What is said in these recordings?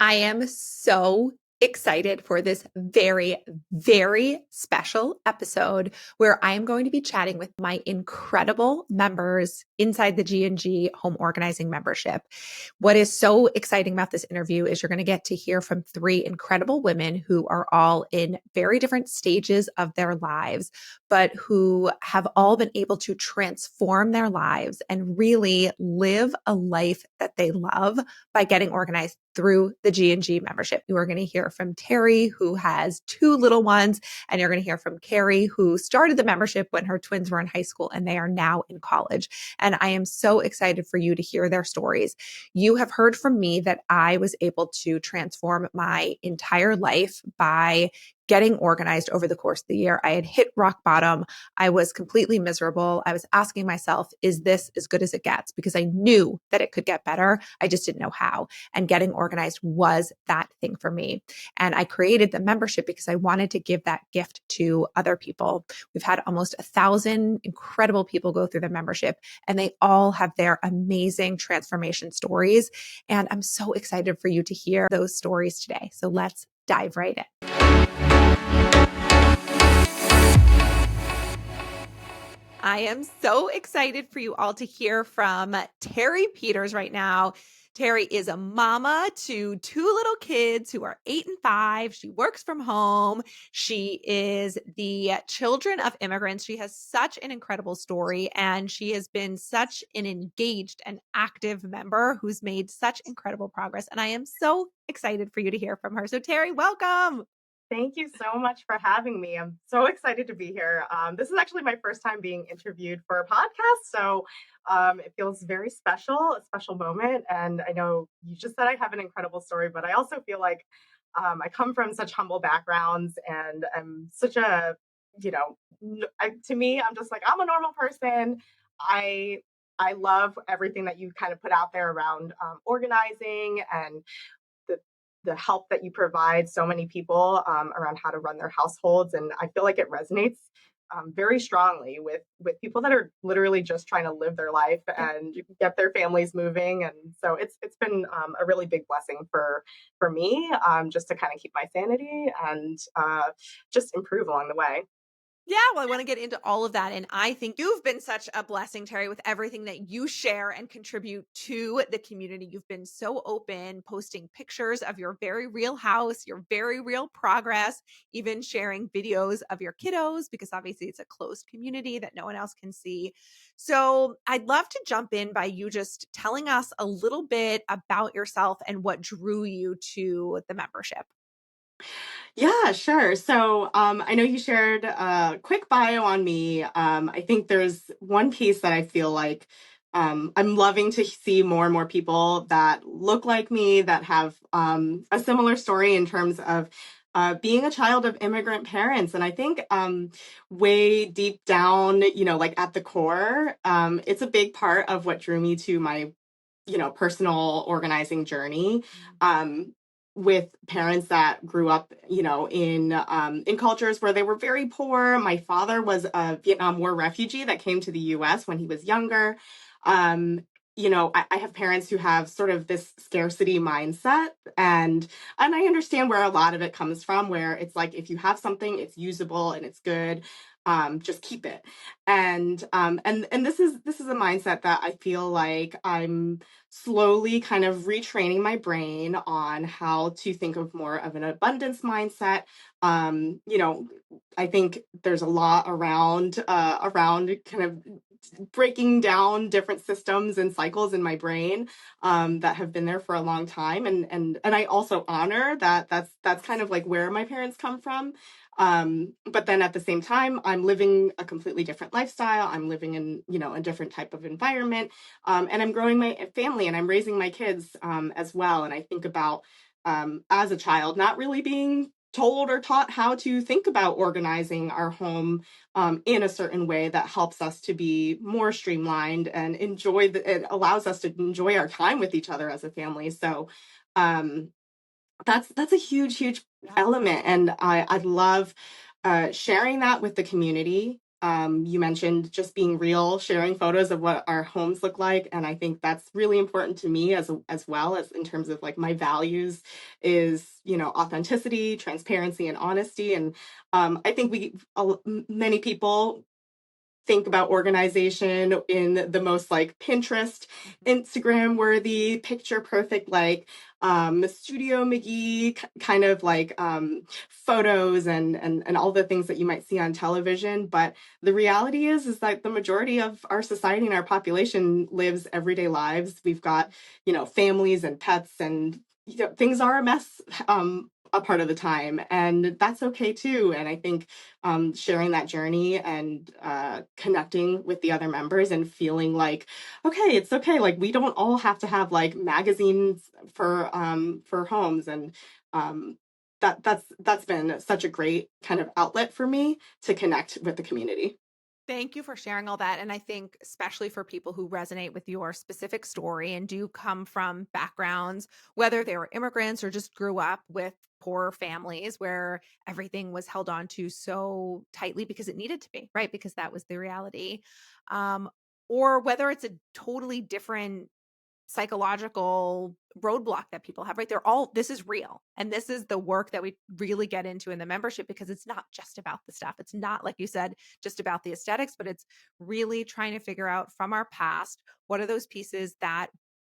I am so excited for this very, very special episode where I am going to be chatting with my incredible members inside the G&G Home Organizing membership. What is so exciting about this interview is you're going to get to hear from three incredible women who are all in very different stages of their lives, but who have all been able to transform their lives and really live a life that they love by getting organized through the G&G membership. You are going to hear from Terry, who has two little ones, and you're going to hear from Karrie, who started the membership when her twins were in high school and they are now in college. And I am so excited for you to hear their stories. You have heard from me that I was able to transform my entire life by getting organized over the course of the year. I had hit rock bottom. I was completely miserable. I was asking myself, is this as good as it gets? Because I knew that it could get better. I just didn't know how. And getting organized was that thing for me. And I created the membership because I wanted to give that gift to other people. We've had almost 1,000 incredible people go through the membership, and they all have their amazing transformation stories. And I'm so excited for you to hear those stories today. So let's dive right in. I am so excited for you all to hear from Terry Peters right now. Terry is a mama to two little kids who are 8 and 5. She works from home. She is the children of immigrants. She has such an incredible story, and she has been such an engaged and active member who's made such incredible progress. And I am so excited for you to hear from her. So Terry, welcome. Thank you so much for having me. I'm so excited to be here. This is actually my first time being interviewed for a podcast, so it feels very special, a special moment. And I know you just said I have an incredible story, but I also feel like I come from such humble backgrounds, and I'm such a, to me, I'm just like, I'm a normal person. I I love everything that you kind of put out there around organizing and the the help that you provide so many people around how to run their households, and I feel like it resonates very strongly with people that are literally just trying to live their life and get their families moving. And so it's been a really big blessing for me, just to kind of keep my sanity and just improve along the way. Yeah, well, I want to get into all of that. And I think you've been such a blessing, Terry, with everything that you share and contribute to the community. You've been so open, posting pictures of your very real house, your very real progress, even sharing videos of your kiddos, because obviously it's a closed community that no one else can see. So I'd love to jump in by you just telling us a little bit about yourself and what drew you to the membership. Yeah, sure. So I know you shared a quick bio on me. I think there's one piece that I feel like I'm loving to see more and more people that look like me, that have a similar story in terms of being a child of immigrant parents. And I think way deep down, like at the core, it's a big part of what drew me to my personal organizing journey, um, with parents that grew up, in cultures where they were very poor. My father was a Vietnam War refugee that came to the U.S. when he was younger. Um, I have parents who have sort of this scarcity mindset, and I understand where a lot of it comes from, where it's like if you have something, it's usable and it's good. Just keep it. And this is a mindset that I feel like I'm slowly kind of retraining my brain on how to think of more of an abundance mindset. Um, you know, I think there's a lot around kind of breaking down different systems and cycles in my brain that have been there for a long time, and I also honor that that's kind of like where my parents come from. But then at the same time, I'm living a completely different lifestyle. I'm living in, a different type of environment. And I'm growing my family and I'm raising my kids as well. And I think about, as a child, not really being told or taught how to think about organizing our home in a certain way that helps us to be more streamlined and it allows us to enjoy our time with each other as a family. So, um, that's a huge element, and I love sharing that with the community. You mentioned just being real, sharing photos of what our homes look like, and I think that's really important to me as well as in terms of like my values is authenticity, transparency, and honesty. And I think many people think about organization in the most like Pinterest, Instagram worthy, picture perfect, like Studio McGee kind of like photos and all the things that you might see on television. But the reality is that the majority of our society and our population lives everyday lives. We've got, families and pets, and things are a mess a part of the time, and that's okay too. And I think sharing that journey and connecting with the other members and feeling like, okay, it's okay. Like we don't all have to have like magazines for homes, and that's been such a great kind of outlet for me to connect with the community. Thank you for sharing all that. And I think, especially for people who resonate with your specific story and do come from backgrounds, whether they were immigrants or just grew up with poor families where everything was held on to so tightly because it needed to be, right? Because that was the reality. Um, or whether it's a totally different psychological roadblock that people have, right? This is real. And this is the work that we really get into in the membership, because it's not just about the stuff. It's not, like you said, just about the aesthetics, but it's really trying to figure out from our past, what are those pieces that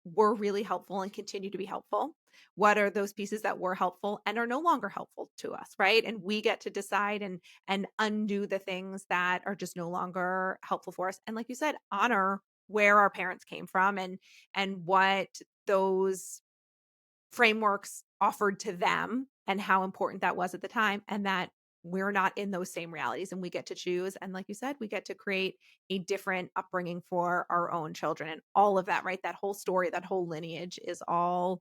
were really helpful and continue to be helpful? What are those pieces that were helpful and are no longer helpful to us, right? And we get to decide and undo the things that are just no longer helpful for us. And like you said, honor where our parents came from and what those frameworks offered to them and how important that was at the time, and that we're not in those same realities and we get to choose. And like you said, we get to create a different upbringing for our own children, and all of that, right? That whole story, that whole lineage is all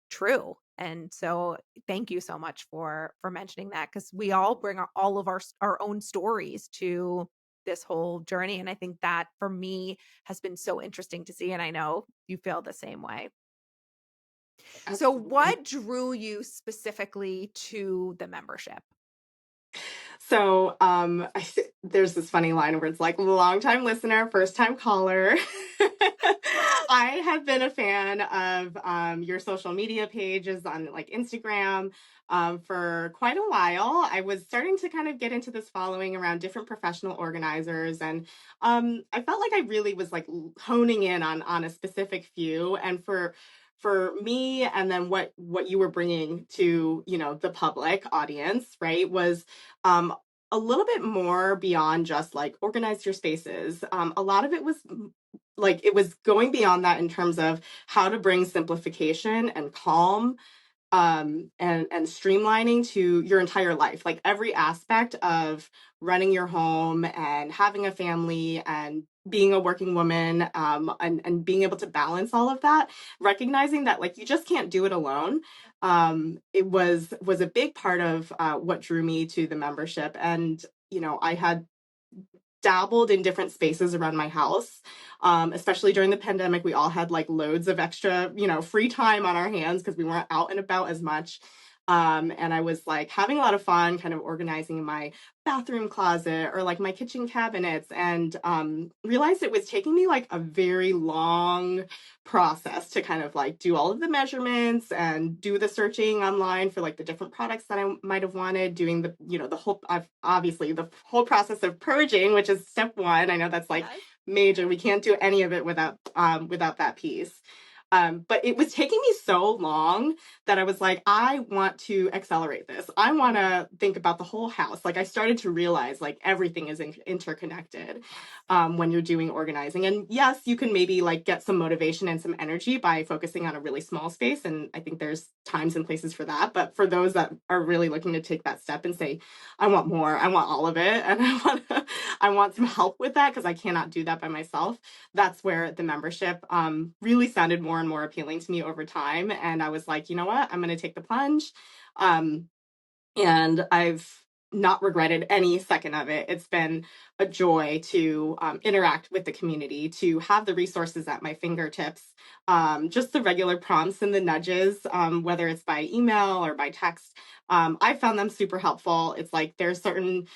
true. And so thank you so much for mentioning that, because we all bring all of our own stories to this whole journey. And I think that for me has been so interesting to see, and I know you feel the same way. So Absolutely. what drew you specifically to the membership? So there's this funny line where it's like long time listener, first time caller. I have been a fan of your social media pages on like Instagram for quite a while. I was starting to kind of get into this following around different professional organizers, and I felt like I really was like honing in on a specific few. And for me, and then what you were bringing to the public audience, right, was um, a little bit more beyond just like organize your spaces. A lot of it was like it was going beyond that in terms of how to bring simplification and calm and streamlining to your entire life, like every aspect of running your home and having a family and being a working woman, and being able to balance all of that, recognizing that like you just can't do it alone. It was a big part of what drew me to the membership. And I had dabbled in different spaces around my house. Especially during the pandemic, we all had like loads of extra, free time on our hands because we weren't out and about as much. And I was like having a lot of fun kind of organizing my bathroom closet or like my kitchen cabinets, and realized it was taking me like a very long process to kind of like do all of the measurements and do the searching online for like the different products that I might have wanted, doing the whole, obviously the whole process of purging, which is step one. I know that's like Yes. major. We can't do any of it without that piece. But it was taking me so long that I was like, I want to accelerate this. I want to think about the whole house. Like I started to realize like everything is interconnected Yes. when you're doing organizing. And yes, you can maybe like get some motivation and some energy by focusing on a really small space. And I think there's times and places for that. But for those that are really looking to take that step and say, I want more, I want all of it, and I want some help with that because I cannot do that by myself, that's where the membership really sounded more and more appealing to me over time. And I was like, you know what? I'm going to take the plunge. Um, and I've not regretted any second of it. It's been a joy to interact with the community, to have the resources at my fingertips, just the regular prompts and the nudges, whether it's by email or by text. I found them super helpful. It's like there's certain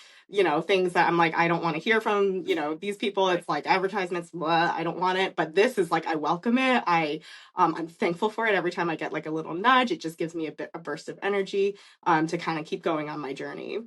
things that I'm like, I don't want to hear from, these people. Right. It's like advertisements, blah, I don't want it. But this is like, I welcome it. I'm thankful for it every time I get like a little nudge. It just gives me a burst of energy to kind of keep going on my journey.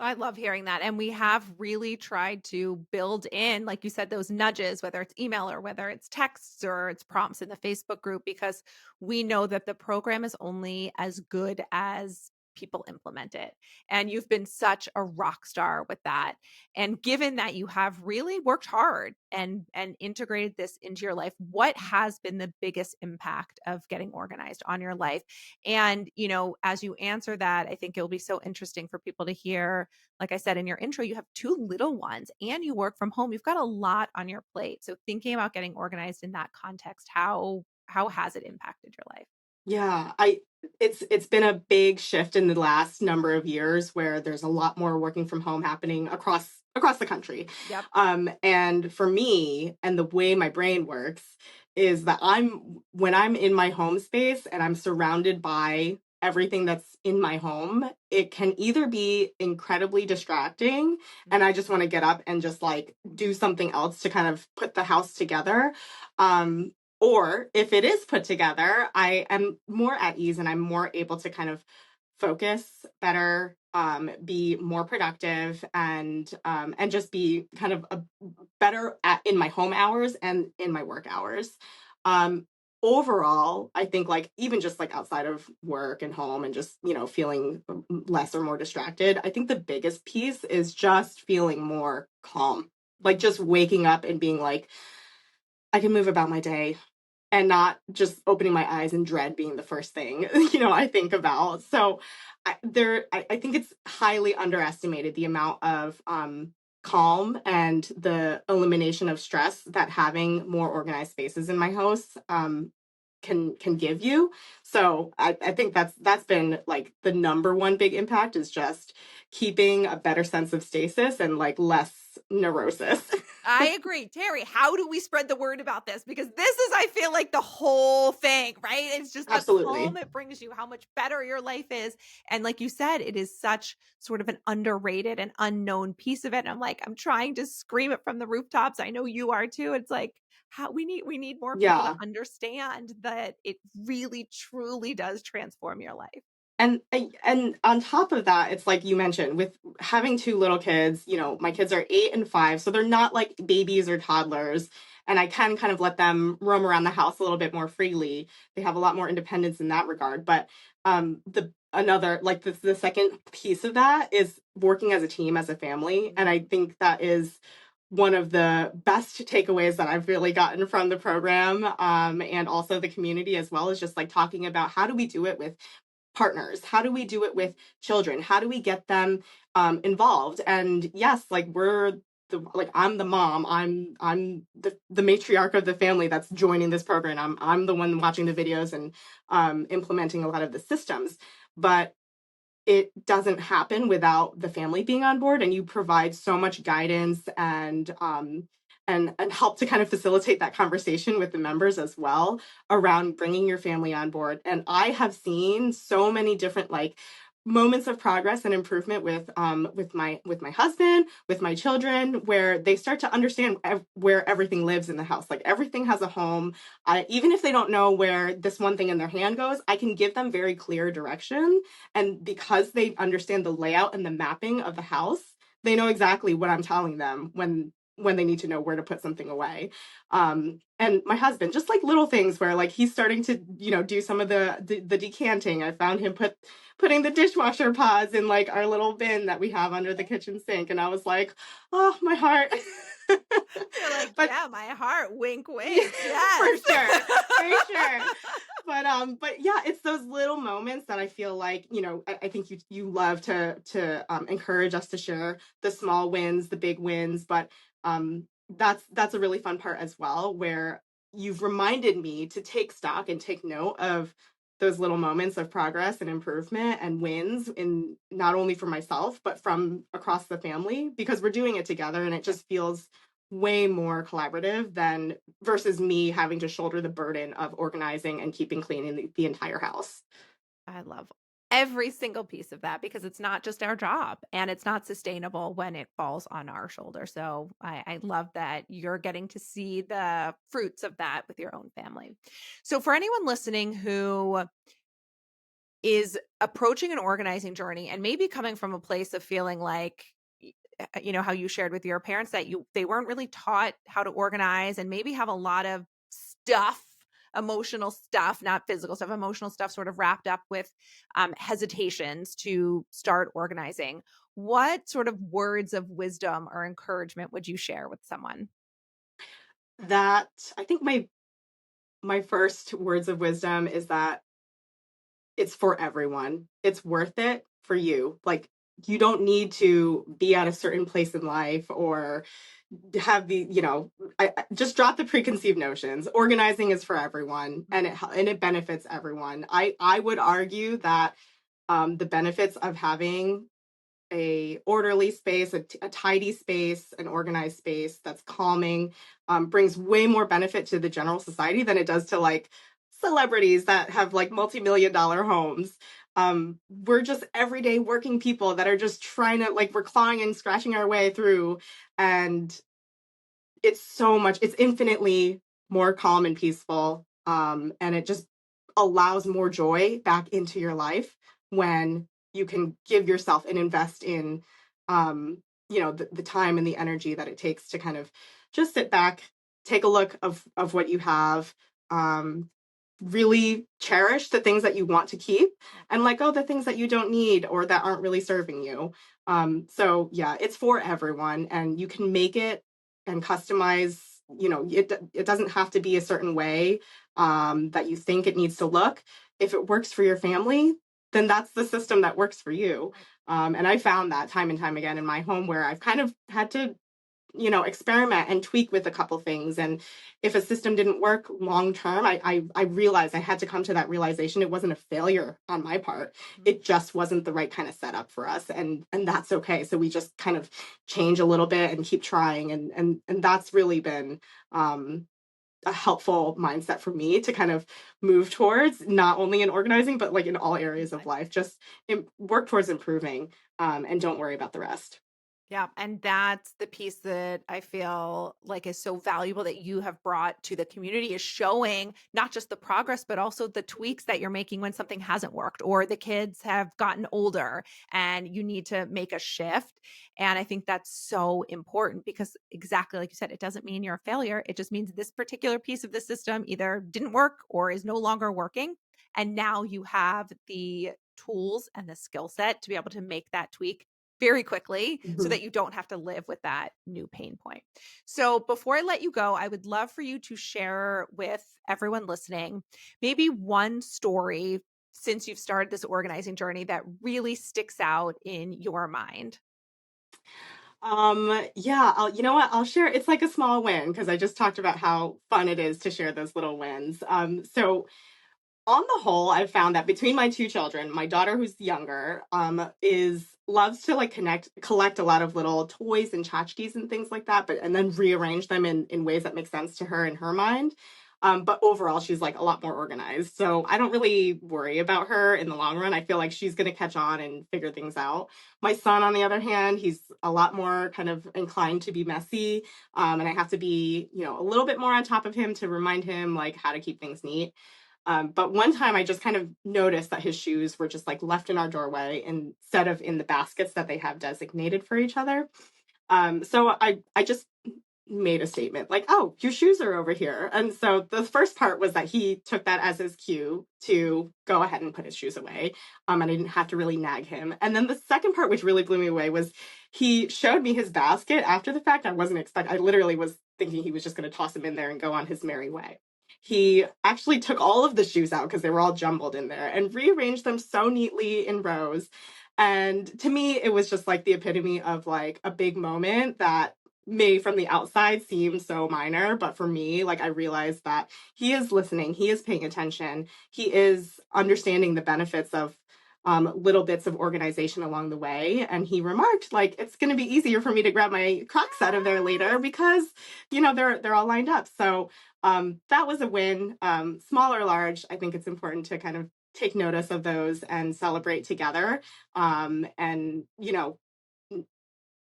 I love hearing that. And we have really tried to build in, like you said, those nudges, whether it's email or whether it's texts or it's prompts in the Facebook group, because we know that the program is only as good as people implement it. And you've been such a rock star with that. And given that you have really worked hard and integrated this into your life, what has been the biggest impact of getting organized on your life? And, as you answer that, I think it'll be so interesting for people to hear. Like I said in your intro, you have two little ones and you work from home. You've got a lot on your plate. So thinking about getting organized in that context, how has it impacted your life? Yeah, it's been a big shift in the last number of years where there's a lot more working from home happening across the country. Yep. And for me, and the way my brain works is that when I'm in my home space and I'm surrounded by everything that's in my home, it can either be incredibly distracting and I just want to get up and just like do something else to kind of put the house together. Um, or if it is put together, I am more at ease and I'm more able to kind of focus better, be more productive, and just be kind of better in my home hours and in my work hours. Um, Overall, I think like even just like outside of work and home and just feeling less or more distracted, I think the biggest piece is just feeling more calm, like Mhm. just waking up and being like, I can move about my day and not just opening my eyes and dread being the first thing I think about. So I think it's highly underestimated the amount of calm and the elimination of stress that having more organized spaces in my house can give you. So I think that's been like the number one big impact is just keeping a better sense of stasis and like less neurosis. I agree. Terry, how do we spread the word about this? Because this is, I feel like, the whole thing, right? It's just the calm Absolutely. it brings you, how much better your life is. And like you said, it is such sort of an underrated and unknown piece of it. And I'm trying to scream it from the rooftops. I know you are too. It's like how we need more people to Yeah. understand that it really truly does transform your life. And on top of that, it's like you mentioned, with having two little kids, my kids are 8 and 5, so they're not like babies or toddlers. And I can kind of let them roam around the house a little bit more freely. They have a lot more independence in that regard. But the another like the second piece of that is working as a team, as a family. And I think that is one of the best takeaways that I've really gotten from the program, and also the community as well, is just like talking about how do we do it with partners, how do we do it with children, how do we get them involved. And yes, like I'm the mom, I'm the matriarch of the family that's joining this program, I'm the one watching the videos and implementing a lot of the systems, but it doesn't happen without the family being on board, and you provide so much guidance and help to kind of facilitate that conversation with the members as well around bringing your family on board. And I have seen so many different like moments of progress and improvement with my husband, with my children, where they start to understand where everything lives in the house. Like everything has a home. Even if they don't know where this one thing in their hand goes, I can give them very clear direction, and because they understand the layout and the mapping of the house, they know exactly what I'm telling them when they need to know where to put something away. And my husband, just like little things where like he's starting to, do some of the decanting. I found him putting the dishwasher pods in like our little bin that we have under the kitchen sink. And I was like, oh, my heart. You're like, But yeah, my heart, wink, yeah, wink. for Yes. sure. For sure. But yeah, it's those little moments that I feel like, I think you love to encourage us to share the small wins, the big wins. But that's a really fun part as well, where you've reminded me to take stock and take note of those little moments of progress and improvement and wins, in not only for myself but from across the family, because we're doing it together and it just feels way more collaborative than versus me having to shoulder the burden of organizing and keeping clean in the entire house. I love every single piece of that because it's not just our job and it's not sustainable when it falls on our shoulder. So I love that you're getting to see the fruits of that with your own family. So for anyone listening who is approaching an organizing journey and maybe coming from a place of feeling like how you shared with your parents that they weren't really taught how to organize and maybe have a lot of stuff, emotional stuff, not physical stuff, emotional stuff sort of wrapped up with hesitations to start organizing. What sort of words of wisdom or encouragement would you share with someone? That I think my first words of wisdom is that it's for everyone. It's worth it for you. Like, you don't need to be at a certain place in life or have just drop the preconceived notions. Organizing is for everyone, and it benefits everyone. I would argue that the benefits of having a orderly space, a tidy space, an organized space that's calming, brings way more benefit to the general society than it does to like celebrities that have like multi-million dollar homes. We're just everyday working people that are just trying to like we're clawing and scratching our way through, and it's infinitely more calm and peaceful. And it just allows more joy back into your life when you can give yourself and invest in, the time and the energy that it takes to kind of just sit back, take a look of what you have, um, really cherish the things that you want to keep and let go the things that you don't need or that aren't really serving you. So yeah, it's for everyone, and you can make it and customize. It doesn't have to be a certain way that you think it needs to look. If it works for your family, then that's the system that works for you. And I found that time and time again in my home where I've kind of had to experiment and tweak with a couple things. And if a system didn't work long term, I realized I had to come to that realization. It wasn't a failure on my part. It just wasn't the right kind of setup for us. And that's okay. So we just kind of change a little bit and keep trying. And that's really been a helpful mindset for me to kind of move towards, not only in organizing, but like in all areas of life. Just work towards improving, and don't worry about the rest. Yeah. And that's the piece that I feel like is so valuable that you have brought to the community is showing not just the progress, but also the tweaks that you're making when something hasn't worked or the kids have gotten older and you need to make a shift. And I think that's so important because exactly like you said, it doesn't mean you're a failure. It just means this particular piece of the system either didn't work or is no longer working. And now you have the tools and the skill set to be able to make that tweak very quickly so Mhm. that you don't have to live with that new pain point. So before I let you go, I would love for you to share with everyone listening maybe one story since you've started this organizing journey that really sticks out in your mind. Yeah, you know what? I'll share. It's like a small win because I just talked about how fun it is to share those little wins. So on the whole, I've found that between my two children, my daughter who's younger, is loves to like collect a lot of little toys and tchotchkes and things like that, but and then rearrange them in ways that make sense to her in her mind. But overall, she's like a lot more organized. So I don't really worry about her in the long run. I feel like she's going to catch on and figure things out. My son, on the other hand, he's a lot more kind of inclined to be messy. And I have to be, a little bit more on top of him to remind him like how to keep things neat. But one time I just kind of noticed that his shoes were just like left in our doorway instead of in the baskets that they have designated for each other. So I just made a statement like, oh, your shoes are over here. And so the first part was that he took that as his cue to go ahead and put his shoes away. And I didn't have to really nag him. And then the second part, which really blew me away, was he showed me his basket after the fact. I literally was thinking he was just going to toss them in there and go on his merry way. He actually took all of the shoes out because they were all jumbled in there and rearranged them so neatly in rows. And to me, it was just like the epitome of like a big moment that may from the outside seem so minor, but for me, like I realized that he is listening, he is paying attention, he is understanding the benefits of little bits of organization along the way. And he remarked, like, it's going to be easier for me to grab my Crocs out of there later because, they're all lined up. So that was a win, small or large. I think it's important to kind of take notice of those and celebrate together. And,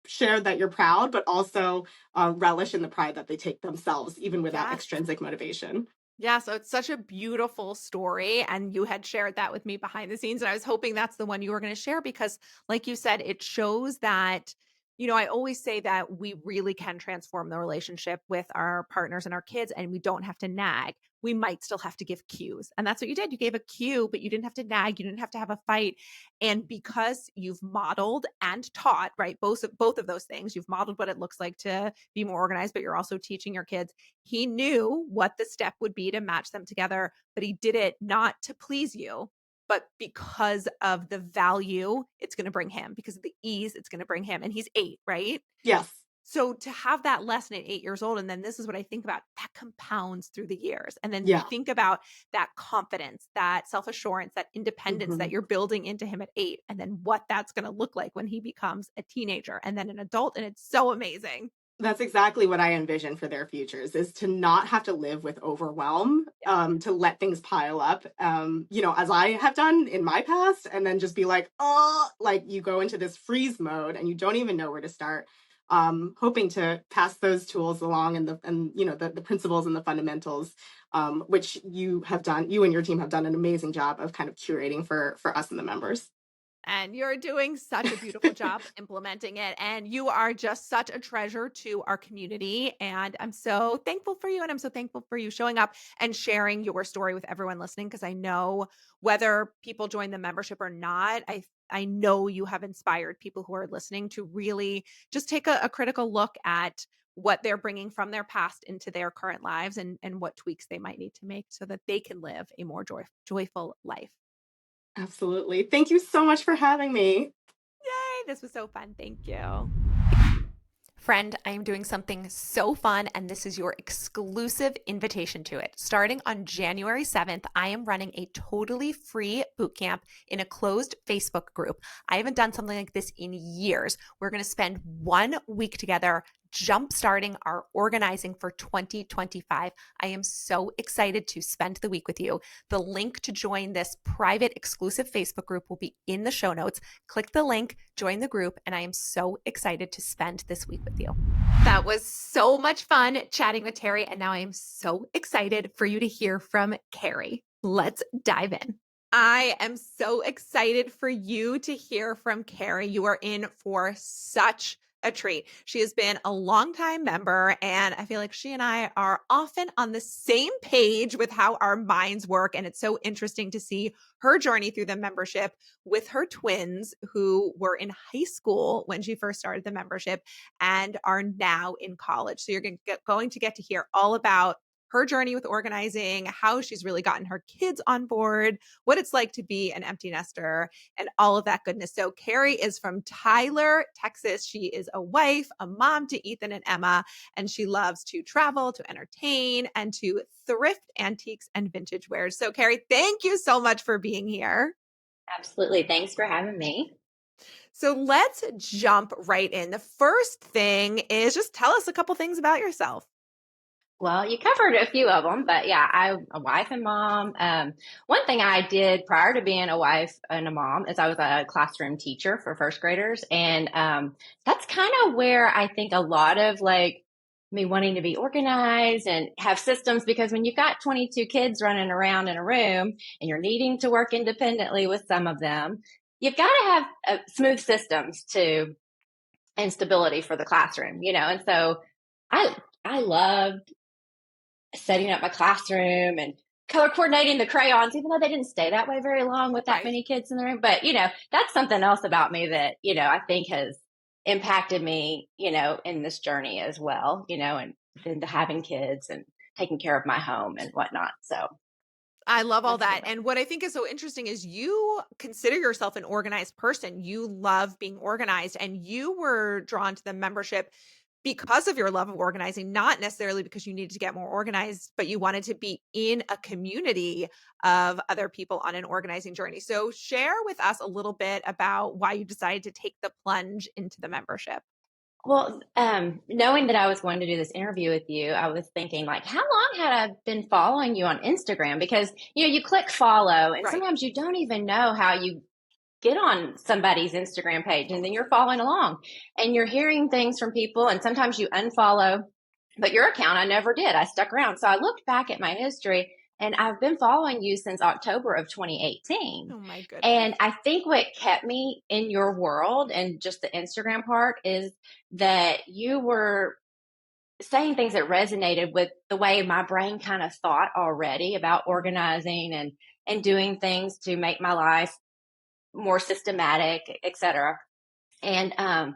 share that you're proud, but also relish in the pride that they take themselves, even without Yes. extrinsic motivation. Yeah, so it's such a beautiful story. And you had shared that with me behind the scenes. And I was hoping that's the one you were going to share because, like you said, it shows that, I always say that we really can transform the relationship with our partners and our kids, and we don't have to nag. We might still have to give cues. And that's what you did. You gave a cue, but you didn't have to nag. You didn't have to have a fight. And because you've modeled and taught, right? Both of those things, you've modeled what it looks like to be more organized, but you're also teaching your kids. He knew what the step would be to match them together, but he did it not to please you, but because of the value it's going to bring him, because of the ease it's going to bring him. And he's 8, right? Yes. So to have that lesson at 8 years old, and then this is what I think about, that compounds through the years. And then Yeah. think about that confidence, that self-assurance, that independence that Hmm. you're building into him at 8, and then what that's going to look like when he becomes a teenager and then an adult. And it's so amazing. That's exactly what I envision for their futures, is to not have to live with overwhelm, Yeah. to let things pile up, as I have done in my past, and then just be like, oh, like you go into this freeze mode and you don't even know where to start. Hoping to pass those tools along, and the principles and the fundamentals, which you and your team have done an amazing job of kind of curating for us and the members. And you're doing such a beautiful job implementing it. And you are just such a treasure to our community. And I'm so thankful for you. And I'm so thankful for you showing up and sharing your story with everyone listening. Because I know whether people join the membership or not, I know you have inspired people who are listening to really just take a critical look at what they're bringing from their past into their current lives, and what tweaks they might need to make so that they can live a more joyful life. Absolutely. Thank you so much for having me. Yay, this was so fun. Thank you. Friend, I am doing something so fun, and this is your exclusive invitation to it. Starting on January 7th, I am running a totally free bootcamp in a closed Facebook group. I haven't done something like this in years. We're going to spend 1 week together jumpstarting our organizing for 2025. I am so excited to spend the week with you. The link to join this private exclusive Facebook group will be in the show notes. Click the link, join the group, and I am so excited to spend this week with you. That was so much fun chatting with Terry, and now I am so excited for you to hear from Karrie. Let's dive in. I am so excited for you to hear from Karrie. You are in for such a treat. She has been a longtime member, and I feel like she and I are often on the same page with how our minds work. And it's so interesting to see her journey through the membership with her twins, who were in high school when she first started the membership and are now in college. So you're going to get to hear all about her journey with organizing, how she's really gotten her kids on board, what it's like to be an empty nester, and all of that goodness. So Karrie is from Tyler, Texas. She is a wife, a mom to Ethan and Emma, and she loves to travel, to entertain, and to thrift antiques and vintage wares. So Karrie, thank you so much for being here. Absolutely. Thanks for having me. So let's jump right in. The first thing is just tell us a couple things about yourself. Well, you covered a few of them, but yeah, I'm a wife and mom. One thing I did prior to being a wife and a mom is I was a classroom teacher for first graders. And that's kind of where I think a lot of like me wanting to be organized and have systems, because when you've got 22 kids running around in a room and you're needing to work independently with some of them, you've got to have smooth systems to and stability for the classroom, and so I loved setting up my classroom and color coordinating the crayons, even though they didn't stay that way very long with that Right. many kids in the room. But, that's something else about me that, I think has impacted me, in this journey as well, and into having kids and taking care of my home and whatnot. So I love all that's that. what And what I think is so interesting is you consider yourself an organized person. You love being organized, and you were drawn to the membership because of your love of organizing, not necessarily because you needed to get more organized, but you wanted to be in a community of other people on an organizing journey. So share with us a little bit about why you decided to take the plunge into the membership. Well, knowing that I was going to do this interview with you, I was thinking like, how long had I been following you on Instagram? Because, you click follow and Right. sometimes you don't even know how you get on somebody's Instagram page and then you're following along and you're hearing things from people and sometimes you unfollow, but your account, I never did. I stuck around. So I looked back at my history and I've been following you since October of 2018. Oh my goodness. And I think what kept me in your world and just the Instagram part is that you were saying things that resonated with the way my brain kind of thought already about organizing and doing things to make my life more systematic, etc. And I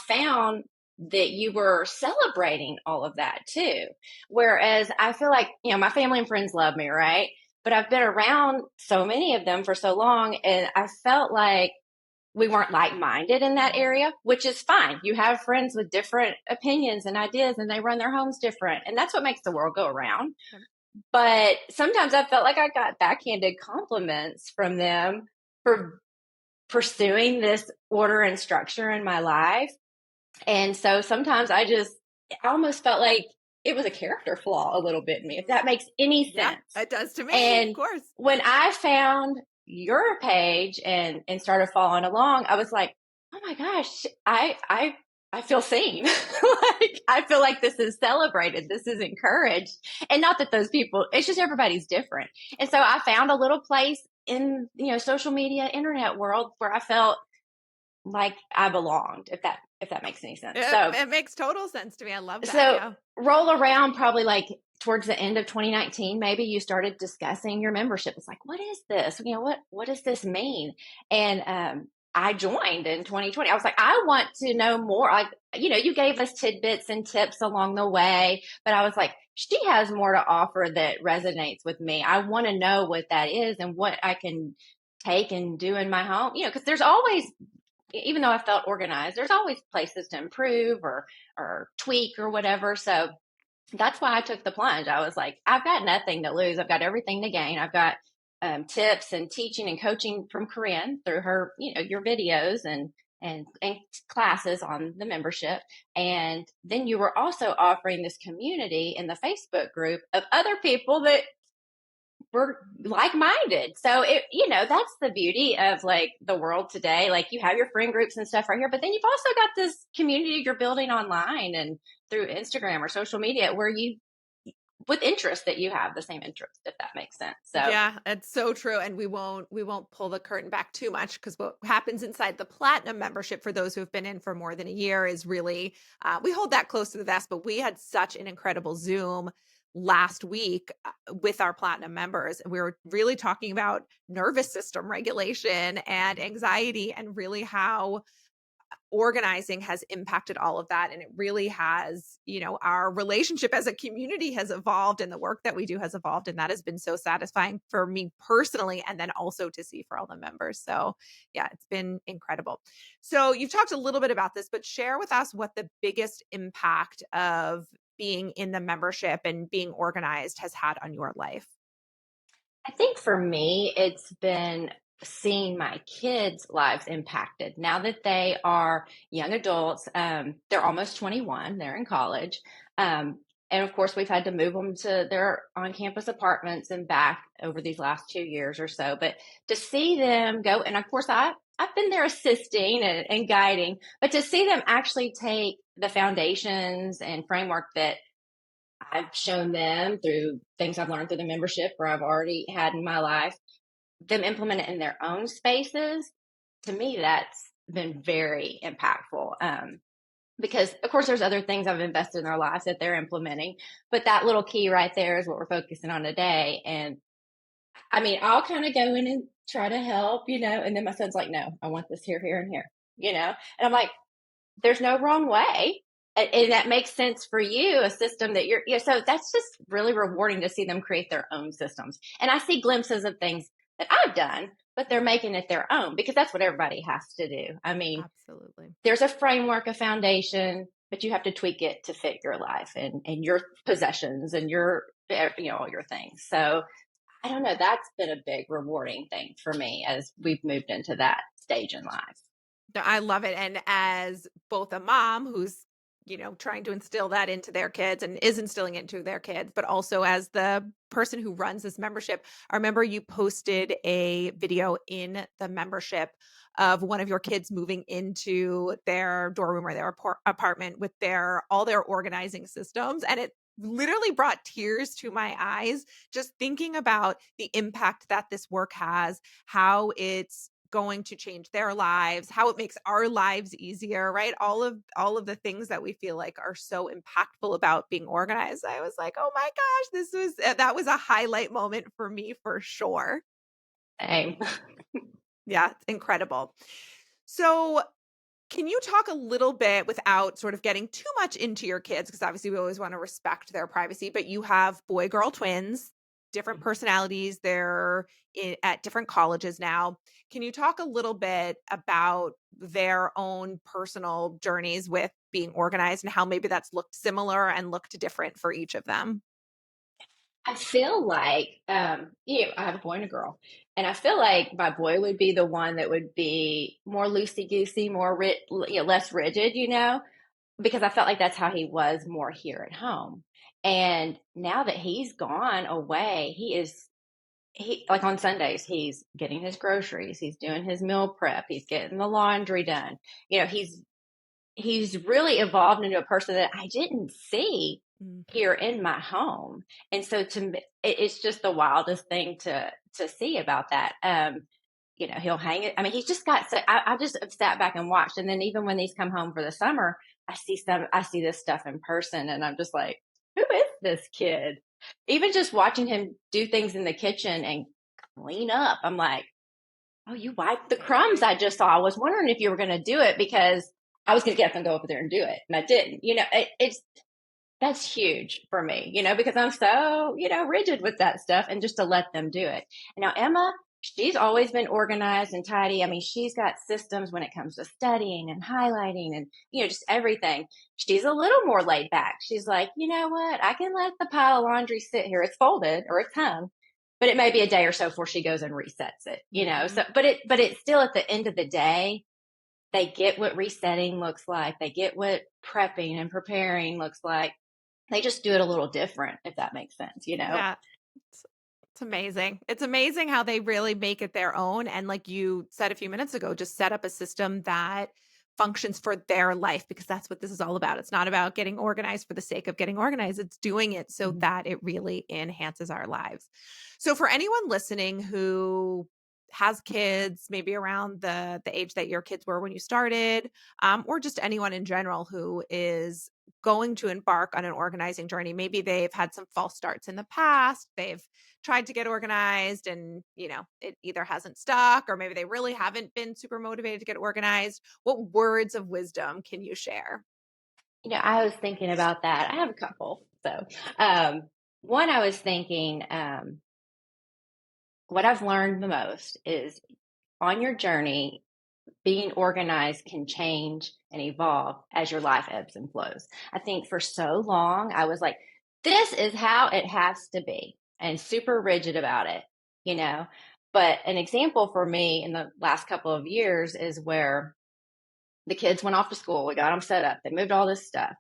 found that you were celebrating all of that too. Whereas I feel like, my family and friends love me, right? But I've been around so many of them for so long, and I felt like we weren't like-minded in that area, which is fine. You have friends with different opinions and ideas, and they run their homes different. And that's what makes the world go around. But sometimes I felt like I got backhanded compliments from them for pursuing this order and structure in my life. And so sometimes I almost felt like it was a character flaw a little bit in me, if that makes any Yeah, sense. it does to me, And of course. when I found your page and started following along, I was like, oh my gosh, I feel seen. Like, I feel like this is celebrated. This is encouraged. And not that those people, it's just everybody's different. And so I found a little place in, social media, internet world where I felt like I belonged, if that makes any sense. It makes total sense to me. I love that. So Yeah. roll around probably like towards the end of 2019, maybe you started discussing your membership. It's like, what is this? What does this mean? And I joined in 2020. I was like, I want to know more. Like, you gave us tidbits and tips along the way, but I was like, she has more to offer that resonates with me. I want to know what that is and what I can take and do in my home, because there's always, even though I felt organized, there's always places to improve or tweak or whatever. So that's why I took the plunge. I was like, I've got nothing to lose. I've got everything to gain. I've got tips and teaching and coaching from Corinne through her, your videos and classes on the membership. And then you were also offering this community in the Facebook group of other people that were like-minded. So that's the beauty of like the world today. Like, you have your friend groups and stuff right here, but then you've also got this community you're building online and through Instagram or social media where with interest that you have the same interest, if that makes sense. So yeah, it's so true. And we won't pull the curtain back too much, because what happens inside the platinum membership for those who have been in for more than a year is really, we hold that close to the vest, but we had such an incredible Zoom last week with our platinum members. We were really talking about nervous system regulation and anxiety, and really how organizing has impacted all of that. And it really has, our relationship as a community has evolved, and the work that we do has evolved. And that has been so satisfying for me personally, and then also to see for all the members. So yeah, it's been incredible. So you've talked a little bit about this, but share with us what the biggest impact of being in the membership and being organized has had on your life. I think for me, it's been seeing my kids' lives impacted now that they are young adults. They're almost 21, they're in college. And of course, we've had to move them to their on campus apartments and back over these last 2 years or so. But to see them go, and of course, I've been there assisting and guiding, but to see them actually take the foundations and framework that I've shown them through things I've learned through the membership or I've already had in my life, them implement it in their own spaces. To me, that's been very impactful. Because of course there's other things I've invested in their lives that they're implementing, but that little key right there is what we're focusing on today. And I mean, I'll kind of go in and try to help, and then my son's like, no, I want this here, here, and here, and I'm like, there's no wrong way. And that makes sense for you, a system that so that's just really rewarding to see them create their own systems. And I see glimpses of things that I've done, but they're making it their own, because that's what everybody has to do. I mean, Absolutely. there's a framework, a foundation, but you have to tweak it to fit your life and your possessions and all your things. So I don't know, that's been a big rewarding thing for me as we've moved into that stage in life. No, I love it. And as both a mom who's, trying to instill that into their kids and is instilling it into their kids, but also as the person who runs this membership, I remember you posted a video in the membership of one of your kids moving into their dorm room or their apartment with all their organizing systems. And it literally brought tears to my eyes just thinking about the impact that this work has, how it's going to change their lives, how it makes our lives easier, right? All of the things that we feel like are so impactful about being organized. I was like, "Oh my gosh, that was a highlight moment for me for sure." Same. Yeah, it's incredible. So, can you talk a little bit without sort of getting too much into your kids? Because obviously we always want to respect their privacy, but you have boy girl twins, different personalities. They're at different colleges now. Can you talk a little bit about their own personal journeys with being organized and how maybe that's looked similar and looked different for each of them? I feel like, I have a boy and a girl, and I feel like my boy would be the one that would be more loosey goosey, more less rigid, because I felt like that's how he was more here at home. And now that he's gone away, he like on Sundays, he's getting his groceries, he's doing his meal prep, he's getting the laundry done. He's really evolved into a person that I didn't see here in my home. And so to me, it's just the wildest thing to see about that. He'll hang it. I mean, he's just got, so I just have sat back and watched. And then even when he's come home for the summer, I see this stuff in person and I'm just like, who is this kid? Even just watching him do things in the kitchen and clean up. I'm like, oh, you wiped the crumbs I just saw. I was wondering if you were going to do it because I was going to get up and go over there and do it. And I didn't. That's huge for me, because I'm so, rigid with that stuff and just to let them do it. And now Emma, she's always been organized and tidy. I mean, she's got systems when it comes to studying and highlighting and, just everything. She's a little more laid back. She's like, you know what? I can let the pile of laundry sit here. It's folded or it's hung, but it may be a day or so before she goes and resets it. So, but it's still at the end of the day, they get what resetting looks like. They get what prepping and preparing looks like. They just do it a little different, if that makes sense. Yeah. It's amazing. It's amazing how they really make it their own. And like you said a few minutes ago, just set up a system that functions for their life because that's what this is all about. It's not about getting organized for the sake of getting organized. It's doing it so that it really enhances our lives. So for anyone listening who has kids, maybe around the age that your kids were when you started, or just anyone in general who is going to embark on an organizing journey. Maybe they've had some false starts in the past. They've tried to get organized and, it either hasn't stuck or maybe they really haven't been super motivated to get organized. What words of wisdom can you share? I was thinking about that. I have a couple. So, one, I was thinking, what I've learned the most is on your journey, being organized can change and evolve as your life ebbs and flows. I think for so long, I was like, this is how it has to be and super rigid about it. But an example for me in the last couple of years is where the kids went off to school. We got them set up. They moved all this stuff.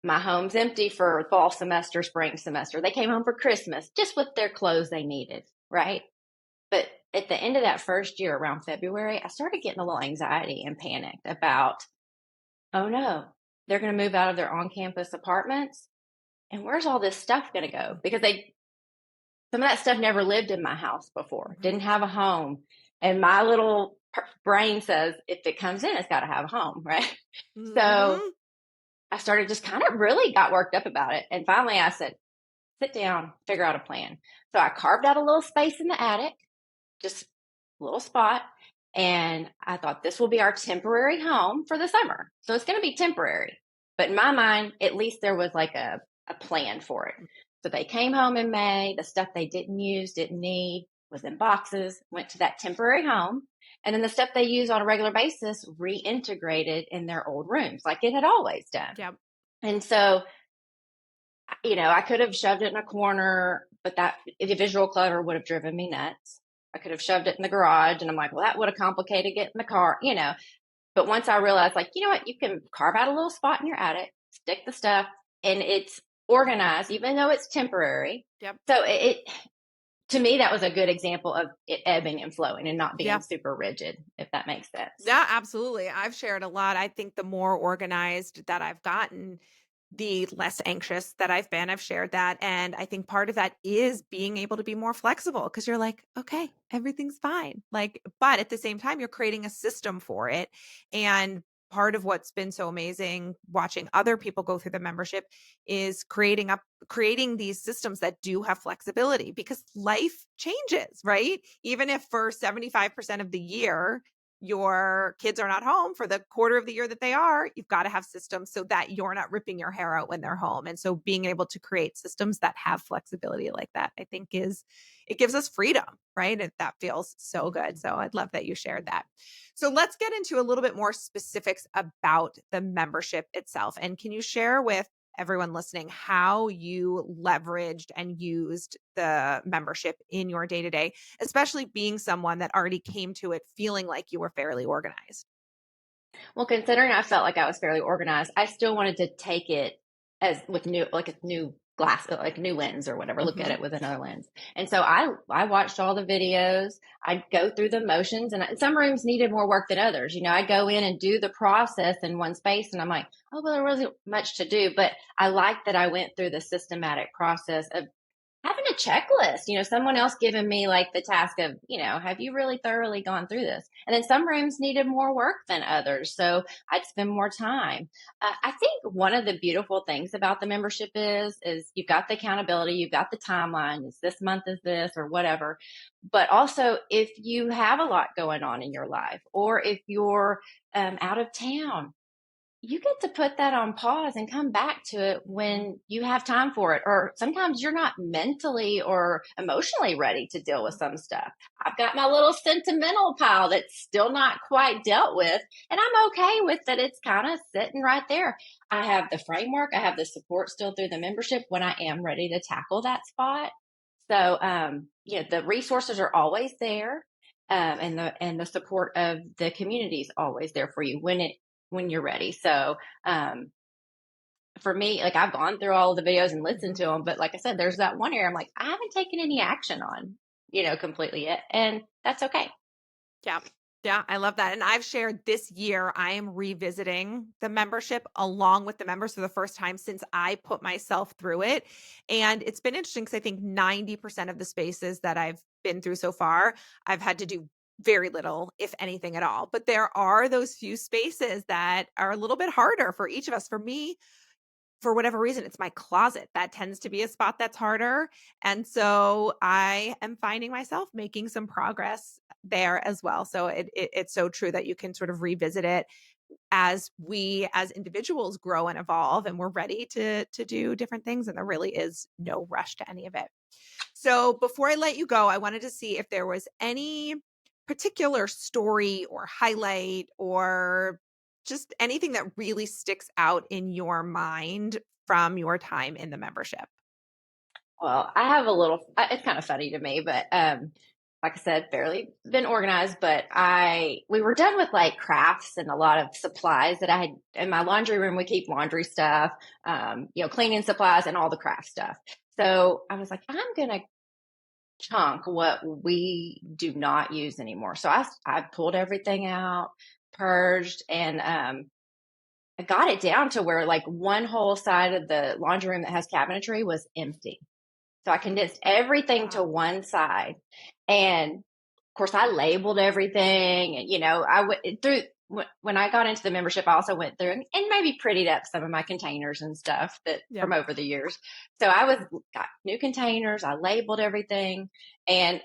My home's empty for fall semester, spring semester. They came home for Christmas just with their clothes they needed, right? But at the end of that first year, around February, I started getting a little anxiety and panicked about, oh no, they're going to move out of their on-campus apartments. And where's all this stuff going to go? Because some of that stuff never lived in my house before, didn't have a home. And my little brain says, if it comes in, it's got to have a home, right? Mm-hmm. So I started just kind of really got worked up about it. And finally I said, sit down, figure out a plan. So I carved out a little space in the attic, just a little spot. And I thought this will be our temporary home for the summer. So it's going to be temporary. But in my mind, at least there was like a plan for it. So they came home in May. The stuff they didn't use, didn't need, was in boxes, went to that temporary home. And then the stuff they use on a regular basis reintegrated in their old rooms like it had always done. Yep. And so, I could have shoved it in a corner, but that the visual clutter would have driven me nuts. I could have shoved it in the garage, and I'm like, well, that would have complicated getting the car, But once I realized, like, you know what, you can carve out a little spot in your attic, stick the stuff, and it's organized, even though it's temporary. Yep. So to me, that was a good example of it ebbing and flowing and not being super rigid, if that makes sense. Yeah, absolutely. I've shared a lot. I think the more organized that I've gotten, the less anxious that I've been. I've shared that. And I think part of that is being able to be more flexible because you're like, okay, everything's fine. Like, but at the same time, you're creating a system for it. And part of what's been so amazing watching other people go through the membership is creating these systems that do have flexibility because life changes, right? Even if for 75% of the year, your kids are not home for the quarter of the year that they are, you've got to have systems so that you're not ripping your hair out when they're home. And so being able to create systems that have flexibility like that, I think it gives us freedom, right? And that feels so good. So I'd love that you shared that. So let's get into a little bit more specifics about the membership itself. And can you share with everyone listening how you leveraged and used the membership in your day-to-day, especially being someone that already came to it feeling like you were fairly organized? Well, considering I felt like I was fairly organized, I still wanted to take it as with a new glass, like new lens or whatever, look at it with another lens. And so I watched all the videos. I'd go through the motions, and some rooms needed more work than others. I'd go in and do the process in one space, and I'm like, oh, well, there wasn't much to do, but I liked that I went through the systematic process of having a checklist, someone else giving me like the task of, have you really thoroughly gone through this? And then some rooms needed more work than others. So I'd spend more time. I think one of the beautiful things about the membership is you've got the accountability, you've got the timeline. It's this month is this or whatever. But also if you have a lot going on in your life, or if you're out of town, you get to put that on pause and come back to it when you have time for it. Or sometimes you're not mentally or emotionally ready to deal with some stuff. I've got my little sentimental pile that's still not quite dealt with, and I'm okay with that. It's kind of sitting right there. I have the framework. I have the support still through the membership when I am ready to tackle that spot. So, the resources are always there. And the support of the community is always there for you when you're ready. So, for me, like I've gone through all of the videos and listened to them, but like I said, there's that one area I'm like, I haven't taken any action on, completely yet. And that's okay. Yeah. Yeah, I love that. And I've shared this year, I am revisiting the membership along with the members for the first time since I put myself through it. And it's been interesting because I think 90% of the spaces that I've been through so far, I've had to do very little, if anything at all. But there are those few spaces that are a little bit harder for each of us. For me, for whatever reason, it's my closet. That tends to be a spot that's harder. And so I am finding myself making some progress there as well. So it's so true that you can sort of revisit it as we as individuals grow and evolve, and we're ready to do different things. And there really is no rush to any of it. So before I let you go, I wanted to see if there was any particular story or highlight or just anything that really sticks out in your mind from your time in the membership. Well, I have it's kind of funny to me, but like I said, fairly been organized, but we were done with like crafts and a lot of supplies that I had in my laundry room. We keep laundry stuff, cleaning supplies and all the craft stuff. So I was like, I'm going to chunk what we do not use anymore. So I pulled everything out, purged, and I got it down to where like one whole side of the laundry room that has cabinetry was empty. So I condensed everything to one side. And of course I labeled everything, and, I went through when I got into the membership, I also went through and maybe prettied up some of my containers and stuff from over the years. So got new containers. I labeled everything, and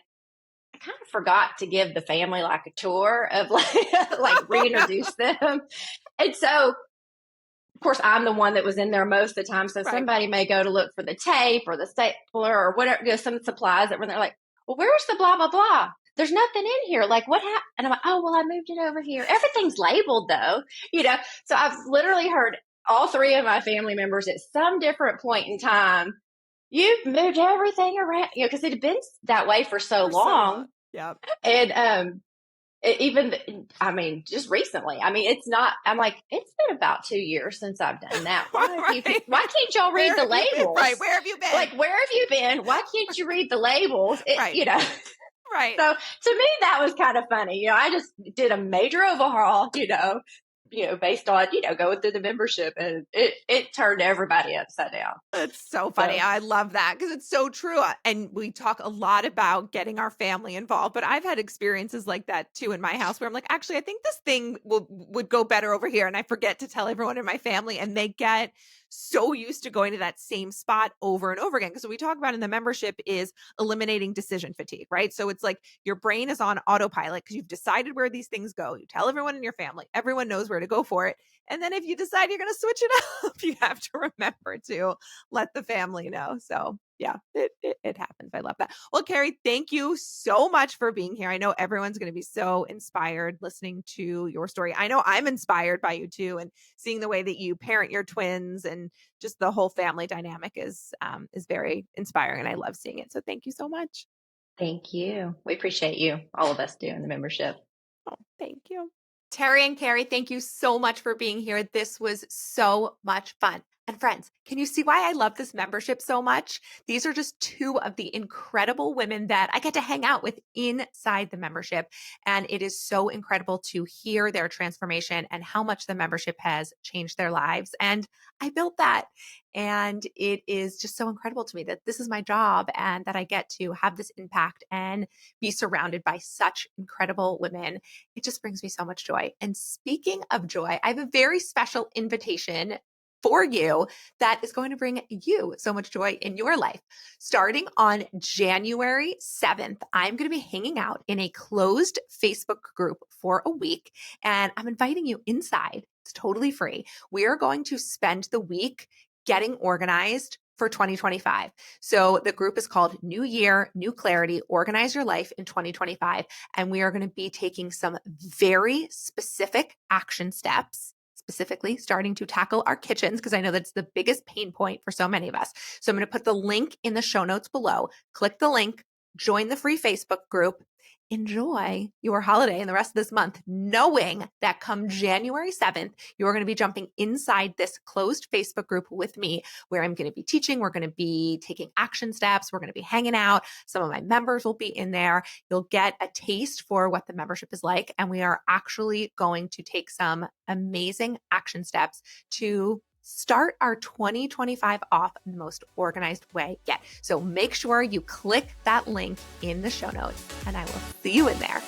I kind of forgot to give the family like a tour of like reintroduce them. And so of course, I'm the one that was in there most of the time. So somebody may go to look for the tape or the stapler or whatever, some supplies that were there like, well, where's the blah, blah, blah? There's nothing in here. Like, what happened? And I'm like, oh, well, I moved it over here. Everything's labeled though, So I've literally heard all three of my family members at some different point in time, you've moved everything around, because it had been that way for so long. Yeah. And just recently, I'm like, it's been about 2 years since I've done that. Why can't y'all read the labels? Right. Where have you been? Like, where have you been? Why can't you read the labels? Right. Right. So to me, that was kind of funny. I just did a major overhaul, based on, going through the membership, and it turned everybody upside down. It's so funny. I love that because it's so true. And we talk a lot about getting our family involved, but I've had experiences like that too in my house where I'm like, actually, I think this thing would go better over here. And I forget to tell everyone in my family, and they get so used to going to that same spot over and over again. Because what we talk about in the membership is eliminating decision fatigue, right? So it's like your brain is on autopilot because you've decided where these things go. You tell everyone in your family, everyone knows where to go for it. And then if you decide you're going to switch it up, you have to remember to let the family know. So yeah, it happens. I love that. Well, Karrie, thank you so much for being here. I know everyone's going to be so inspired listening to your story. I know I'm inspired by you too, and seeing the way that you parent your twins and just the whole family dynamic is very inspiring, and I love seeing it. So thank you so much. Thank you. We appreciate you, all of us doing the membership. Oh, thank you. Terry and Karrie, thank you so much for being here. This was so much fun. And friends, can you see why I love this membership so much? These are just two of the incredible women that I get to hang out with inside the membership. And it is so incredible to hear their transformation and how much the membership has changed their lives. And I built that. And it is just so incredible to me that this is my job and that I get to have this impact and be surrounded by such incredible women. It just brings me so much joy. And speaking of joy, I have a very special invitation for you that is going to bring you so much joy in your life. Starting on January 7th, I'm going to be hanging out in a closed Facebook group for a week, and I'm inviting you inside. It's totally free. We are going to spend the week getting organized for 2025. So the group is called New Year, New Clarity, Organize Your Life in 2025. And we are going to be taking some very specific action steps, specifically starting to tackle our kitchens, because I know that's the biggest pain point for so many of us. So I'm going to put the link in the show notes below. Click the link, join the free Facebook group, enjoy your holiday and the rest of this month, knowing that come January 7th, you're going to be jumping inside this closed Facebook group with me, where I'm going to be teaching. We're going to be taking action steps. We're going to be hanging out. Some of my members will be in there. You'll get a taste for what the membership is like. And we are actually going to take some amazing action steps to start our 2025 off in the most organized way yet. So make sure you click that link in the show notes, and I will see you in there.